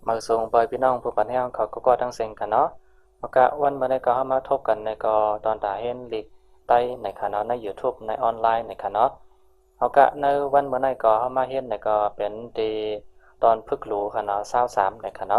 มาส่งไปพี่น้องผู้ปันแห้งเขาก็ทั้งเซ็งกันเนาะโอกาสวันเมื่อใดก็เข้ามาทบกันในก็ตอนตาเห็นลิกใต้ในคณะใน YouTube ในออนไลน์ในคณะโอกาสในวันเมื่อใดก็เข้ามาเห็นในก็เป็นดีตอนพึกหลูคณะ23ในคณะ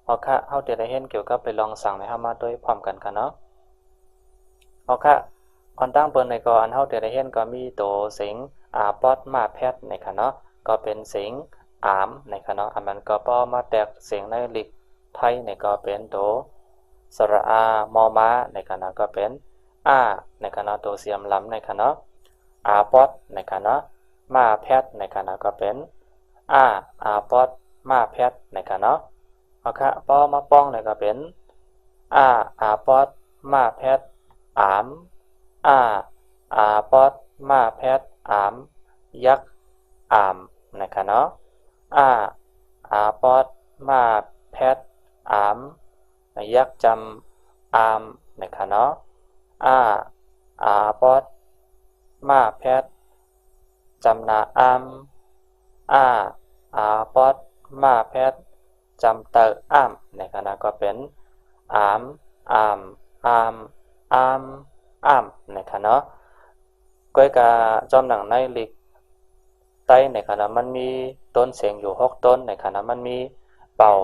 โอกาสเฮาได้เห็นเกี่ยวกับไปลองสั่งในเฮามาด้วยพร้อมกันกันเนาะโอกาสออนตั้งเปิ้นในก็อันเฮาได้เห็นก็มีโตสิงปอดมาแพทในคณะก็เป็นสิงอามในคณะอันมันก็ป้อมาแตกเสียงในลิกไทยในก็เป็นโตสระอามอม้าในคณะก็เป็นในคณะตัวเสียมลำในคณะปอดในคณะมาแพทในคณะก็เป็นปอดมาแพทในคณะเอาค่ะป้อมาป้องในก็เป็นปอดมาแพทอามปอดมาแพทอามยักษ์อามในคณะปอดมาแพทอามยักษ์จำอามในคณะปอดมาแพทจำนาอามปอดมาแพทจำเตออามในคณะก็เป็นอามอามอามอามอามในคณะก้อยกาจอมหนังในลิกใต้ในคณะมันมีต้นเสียงอยู่6ต้นในคณะมันมีเป่า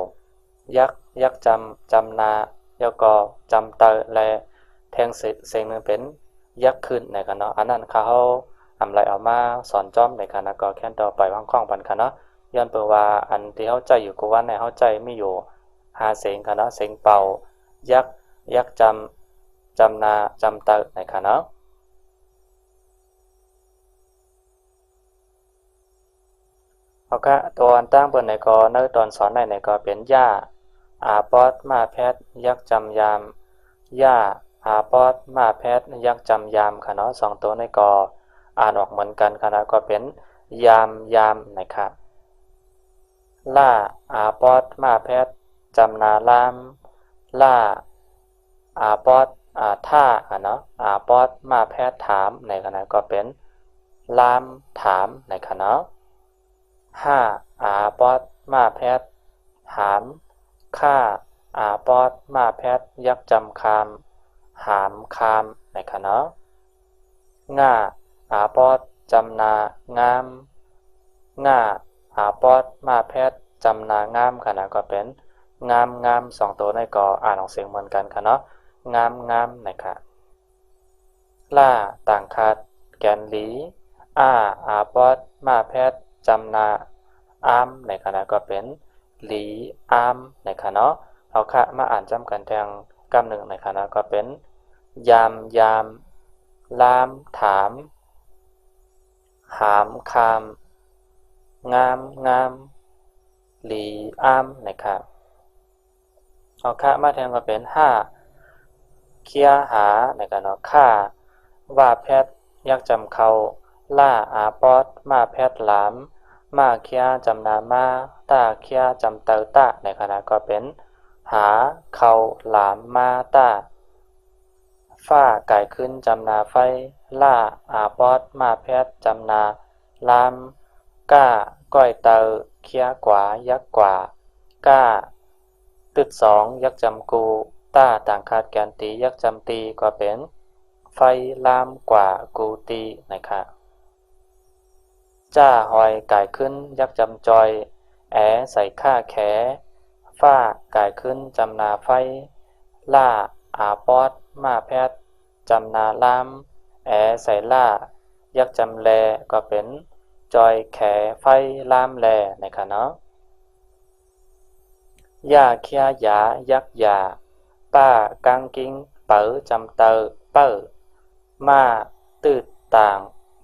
ยักษ์จำนาแล้วก็จำเตอและแทงเสียงนึงเป็นยักษ์ขึ้นในคณะอันนั้นเขาอำไรเอามาสอนจอมในคณะก็แค่ต่อไปว่างข้องปันคณะย้อนเปิดว่าอันที่เขาใจอยู่กูว่าในเขาใจไม่อยู่5เสียงคณะเสียงเป่ายักษ์จำนาจำเตอในคณะเอาค่ะตัวอันตั้งเปิดในก็ในตอนสอนในก็เป็นย่าปอดมาแพทยักษ์จำยามย่าปอดมาแพทยักษ์จำยามคณะ2ตัวในก็อ่านออกเหมือนกันคณะก็เป็นยามนะครับล่าปอดมาแพทจำนาลามล่าปอดท่าเนาะปอดมาแพทถามในคณะก็เป็นลามถามในคณะปอดมาแพทหามค่าปอดมาแพทยักษ์จำคามหามคามในคณะง่าปอดจำนางามง่าปอดมาแพทจำนางามคณะก็เป็นงาม2ตัวในก็อ่านออกเสียงเหมือนกันคณะงามนะครับล่าต่างคาดแกนหลีปอดมาแพทจำนาอามในคณะก็เป็นหลีอามในคณะเอาค่ะมาอ่านจำกันแทงกำหนึ่งในคณะก็เป็นยามลามถามหามคามงามหลีอามนะครับเอาค่ะมาแทนก็เป็นเคียหาในคณะค่าว่าแพทยักจำเขาล่าปอดมาแพทหลามมาเคียจำนามาตาเคียจำเตอตะในคณะก็เป็นหาเขาหลามมาตาฝ้าไก่ขึ้นจำนาไฟล่าปอดมาแพทจำนาลามก้อยเตอเคียกว่ายักกว่าตึด2ยักจำกูต้าต่างคาดแกนตียักจำตีก็เป็นไฟลามกว่ากูตีนะครับจ้าหอยไก่ขึ้นยักจำจอยใส่ค่าแขฝ้าไก่ขึ้นจำนาไฟล่าปอดมาแพทจำนาลามใส่ล่ายักจำแลก็เป็นจอยแขไฟลามแลนะครับเนาะย่าเคียหยายักยาป้ากังกิ้งเป๋อจำเตอเป้อมาตืดต่าง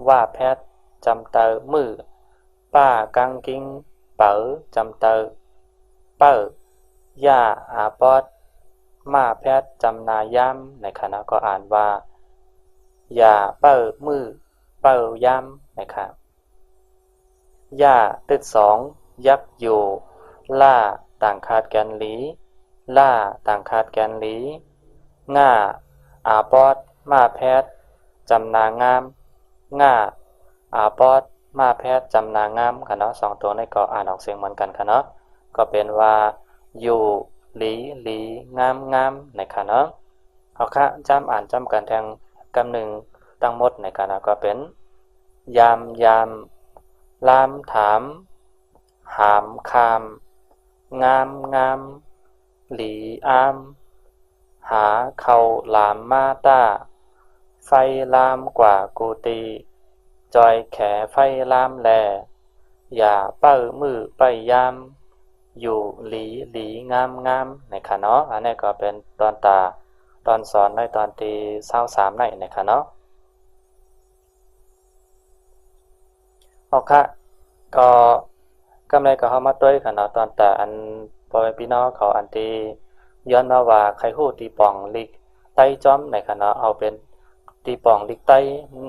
ว่าแพทจำเตอมือป้ากังกิ้งเป๋อจำเตอเป้อย่าปอดมาแพทจำนายามในคณะก็อ่านว่าอย่าเป้อมือเป้อยามนะครับย่าตึด2ยักอยู่ล่าต่างคาดแกนหลีล่าต่างคาดแกนหลีง่าปอดมาแพทจำนางามง่าปอดมาแพทจำนางามคณะ2ตัวในก็อ่านออกเสียงเหมือนกันคณะก็เป็นว่า อยู่หลีหลีงามงามนะคะเนาะเอาค่ะจำอ่านจำกันแทงกำหนึ่งตั้งหมดนะคะนะก็เป็นยามยามลามถามหามคามงามงามหลีอามหาเขาลามมาตาไฟลามกว่ากูตีจอยแขไฟลามแลอย่าเป้ามือไปยามอยู่หลีหลีงามงามนะคะเนาะอันนี้ก็เป็นตอนตาตอนสอนในตอนที่23ในนะคะเนาะเอาค่ะก็กำไรก็เฮามาต้วยกันเนาะตอนแต่อันพ่อแม่พี่น้องเขาอันที่ย้อนมาว่าใครฮู้ตีป่องลีกไต้จอมนะคะเนาะเอาเป็นตีป่องลีกไต้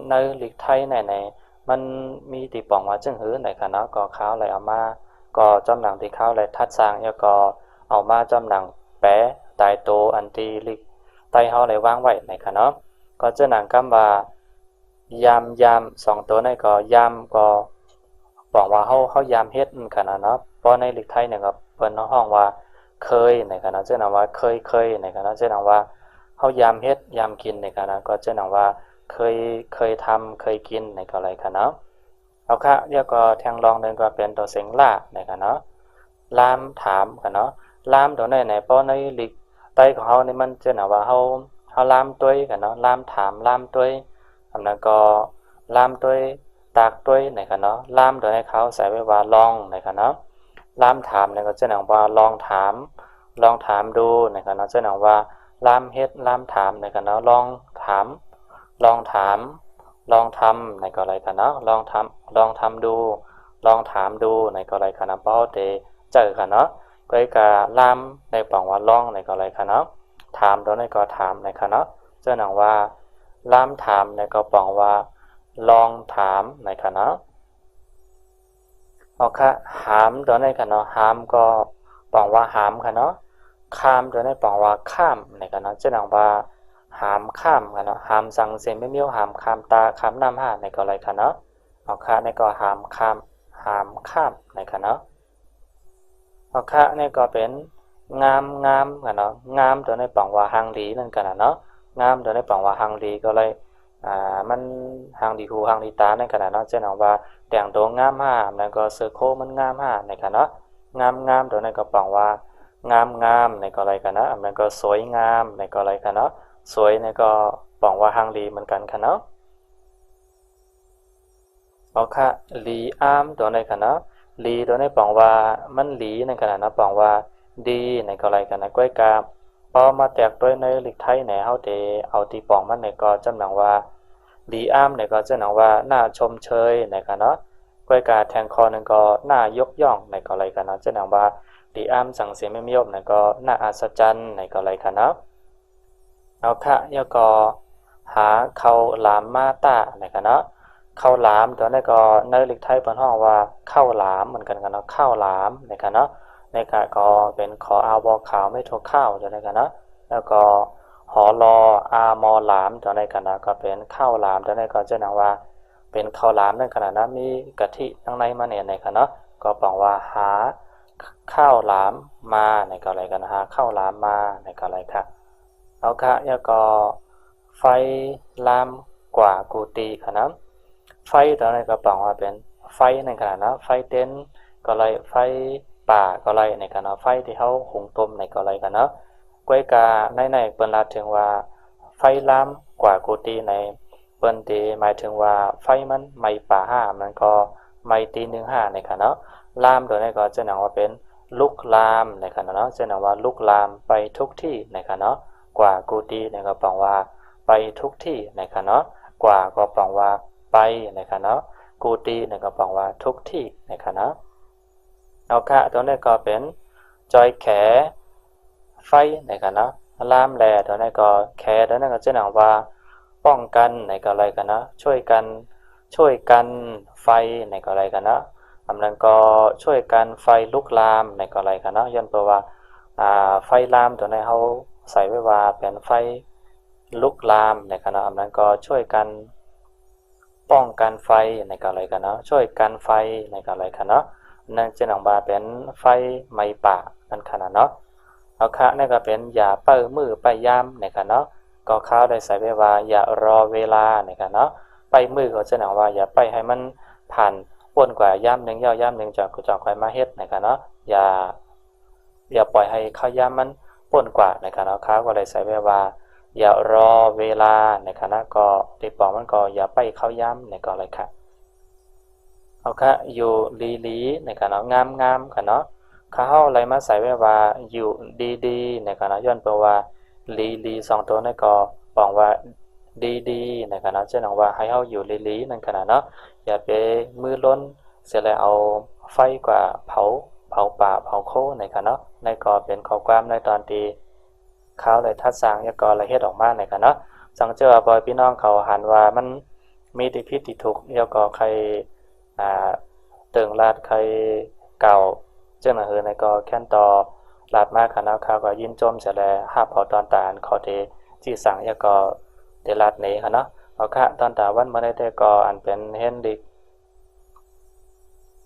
ในลีกไทยไหนๆมันมีตีป่องว่าจึงหือนะคะเนาะก็ข้าวเลยเอามาก็จอมหนังที่ข้าวเลยทัดสร้างแล้วก็เอามาจอมหนังแปะตายโตอันที่ลีกไต้เฮาเลยวางไว้นะคะเนาะก็จะหนังคำว่ายามยาม2ตัวนี้ก็ยามก็บอกว่าเฮายามเฮ็ดขนาดเนาะเพราะในลีกไทยเนี่ยก็เปิ้นห้องว่าเคยนะคะเนาะจะนำว่าเคยนะคะเนาะจะนำว่าเฮายามเฮ็ดยามกินนะคะเนาะก็จะนำว่าเคยทำเคยกินในก็อะไรคะเนาะเอาค่ะเดี๋ยวก็แทงรองนึงก็เป็นตัวเสียงล่านะคะเนาะลามถามค่ะเนาะลามตัวไหนเพราะในลีกไตของเฮานี่มันจะนำว่าเฮาลามต้วยค่ะเนาะลามถามลามต้วยอันนั้นก็ลามต้วยตากต้วยนะคะเนาะลามตัวให้เขาใส่ไว้ว่าลองนะคะเนาะลามถามเนี่ยก็จะนำว่าลองถามดูนะคะเนาะจะนำว่าลามเฮ็ดลามถามนะคะเนาะลองถามลองถามลองทำในก็อะไรกันเนาะลองทำดูลองถามดูในก็อะไรกันนะเป้าเตเจอกันเนาะก็กะลามในปังว่าลองในก็อะไรกันเนาะถามตัวในก็ถามในกันเนาะจะนำว่าลามถามในก็ปังว่าลองถามในกันเนาะเอาค่ะหามตัวในกันเนาะหามก็ปังว่าหามกันเนาะข้ามตัวในปังว่าข้ามในกันเนาะจะนำว่าหามข้ามกันเนาะหามสั่งเสียไม่เมียวหามข้ามตาข้ามน้ำห้าในก็อะไรกันเนาะเอาค่ะในก็หามข้ามในกันเนาะเอาค่ะในก็เป็นงามกันเนาะงามตัวในปังว่าหางดีนั่นกันเนาะงามตัวในปังว่าหางดีก็เลยมันหางดีหูหางดีตาในขณะเนาะเช่นว่าแต่งตัวงามห้าแล้วก็เสื้อโค้มันงามห้าในขณะเนาะงามตัวในก็ปังว่างามในก็อะไรกันนะมันก็สวยงามในก็อะไรกันเนาะสวยในก็ปังว่าหางดีเหมือนกันกันเนาะเอาค่ะลีอามตัวในขณะลีตัวในปังว่ามันลีในขณะนะปังว่าดีในก็อะไรกันนะก้อยกาพอมาแตกด้วยในลิกไทยในเฮาเตเอาตีปองมันในก็จำหนังว่าดีอ้ามในก็จะหนังว่าน่าชมเชยในกันเนาะก้อยกาแทงคอนึงก็น่ายกย่องในก็อะไรกันเนาะจะหนังว่าดีอ้ามสั่งเสียไม่ยอมในก็น่าอัศจรรย์ในก็อะไรกันเนาะเอาค่ะยก็หาเขาหลามมาตาในกันเนาะเข้าหลามตัวนี้ก็ในลิกไทยเปิ้นฮ้องว่าเข้าหลามเหมือนกันกันเนาะเข้าหลามในกันเนาะในกะก็เป็นขออาบอขาวไม่ถูกข้าวตัวนี้กันเนาะแล้วก็หอรออามอหลามตัวนี้กันนะก็เป็นข้าวหลามตัวนี้ก็จะนังว่าเป็นข้าวหลามนั่นขนาดนั้นมีกะทิข้างในมาเนี่ยในกันเนาะก็บอกว่าหาข้าวหลามมาในก็อะไรกันหาข้าวหลามมาในก็อะไรค่ะเอาค่ะแล้วก็ไฟลามกว่ากูตีค่ะนะไฟตัวนี้ก็บอกว่าเป็นไฟในขนาดนะไฟเต็นก็เลยไฟป่าก็เลยในกันเนาะไฟที่เขาหุงต้มในก็เลยกันเนาะก้อยกาในเปิ้นลาถึงว่าไฟลามกว่ากูตีในเปิ้นตีหมายถึงว่าไฟมันไหม้ป่าห้ามันก็ไหม้ตี15ในกันเนาะลามตัวนี้ก็จะหนังว่าเป็นลุกลามในกันเนาะจะหนังว่าลุกลามไปทุกที่ในกันเนาะกว่ากูตีในก็ปังว่าไปทุกที่ในกันเนาะกว่าก็ปังว่าไปในกันเนาะกูตีในก็ปังว่าทุกที่ในกันเนาะเอาค่ะตัวนี้ก็เป็นจอยแขไฟในกันเนาะลามแลตัวนี้ก็แขตัวนี้ก็จะหนังว่าป้องกันในก็อะไรกันนะช่วยกันไฟในก็อะไรกันนะอำนั้นก็ช่วยกันไฟลุกลามในก็อะไรกันนะย้อนเพราะว่าไฟลามตัวนี้เขาใส่ไว้ว่าเป็นไฟลุกลามในกันนะอำนั้นก็ช่วยกันป้องกันไฟในก็อะไรกันนะช่วยกันไฟในก็อะไรกันเนาะนั่นจะหนังว่าเป็นไฟไหม้ป่า นั่นขนาดเนาะเอาคะนี่ก็เป็นอย่าเปิ้มือไปยามนะครับเนาะก็ข้าวได้ใส่ไว้ว่าอย่ารอเวลานะครับเนาะไปมือก็จะหนังว่าอย่าไปให้มันผ่านป่นกว่าย่ำหนึ่งย่ำหนึ่งจากกุจอกไข่มาเฮ็ดนะครับเนาะอย่าปล่อยให้ข้าวย่ำมันป่นกว่านะครับเนาะข้าวก็เลยใส่ไว้ว่าอย่ารอเวลานะครับนะก็ตีปองมันก็อย่าไปข้าวย่ำในก็เลยค่ะเอาค่ะอยู่ลีนะครับเนาะงามค่ะเนาะข้าวอะไรมาใส่ไว้ว่าอยู่ดีนะครับเนาะย้อนแปลว่าลีสองตัวนั่นก็บอกว่าดีนะครับเนาะเช่นว่าให้เฮาอยู่ลีนั่นขนาดเนาะอย่าไปมือล้นเสร็จแล้วเอาไฟกว่าเผาป่าเผาโคนะครับเนาะในก็เป็นข้อความในตอนที่เขาเลยทัดสร้างยากรเลยเฮ็ดออกมานะครับเนาะสังเจอบ่อยพี่น้องเขาหันว่ามันมีที่ผิดที่ถูกยากรใครตึงลาดใครเก่าเจ้าหน้าที่ในก็แค่นต่อลาดมากคณะเขาก็ยินจมเสร็จแล้วห้าเผาตอนตาลขอเทจีสั่งยากรเดลาดนี้เนาะเอาค่ะตอนตาวันมาได้แต่ก็อันเป็นเฮนดิก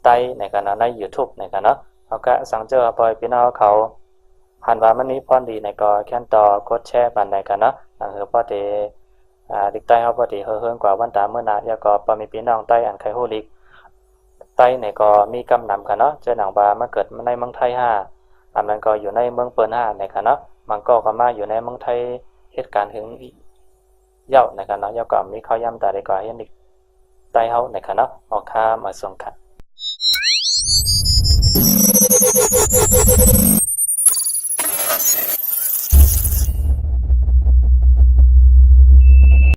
ไตในกันเนาะใน YouTube ในกันเนาะเอาค่ะสังเจอบ่อยพี่น้องเขาหันว่ามันนี้พรดีในก็แค่นต่อกดแชร์บันในกันเนาะหลังพอดีดิกใต้เฮาพอดีเฮิงกว่าวันตาเมื่อนาแล้วก็บ่มีพี่น้องใต้อันไคโฮลิกใต้เนี่ยก็มีกำนำกันเนาะเจ้าหนังบามาเกิดในเมืองไทย5อันนั้นก็อยู่ในเมืองเปิ้น5ในกันเนาะมันก็มาอยู่ในเมืองไทยเหตุการณ์ถึงเย้าในกันเนาะเย้าก็มีข้าวย่ำตาได้ก็เฮ็ดดิกใต้เฮาในกันเนาะออกค่ามาส่งกัน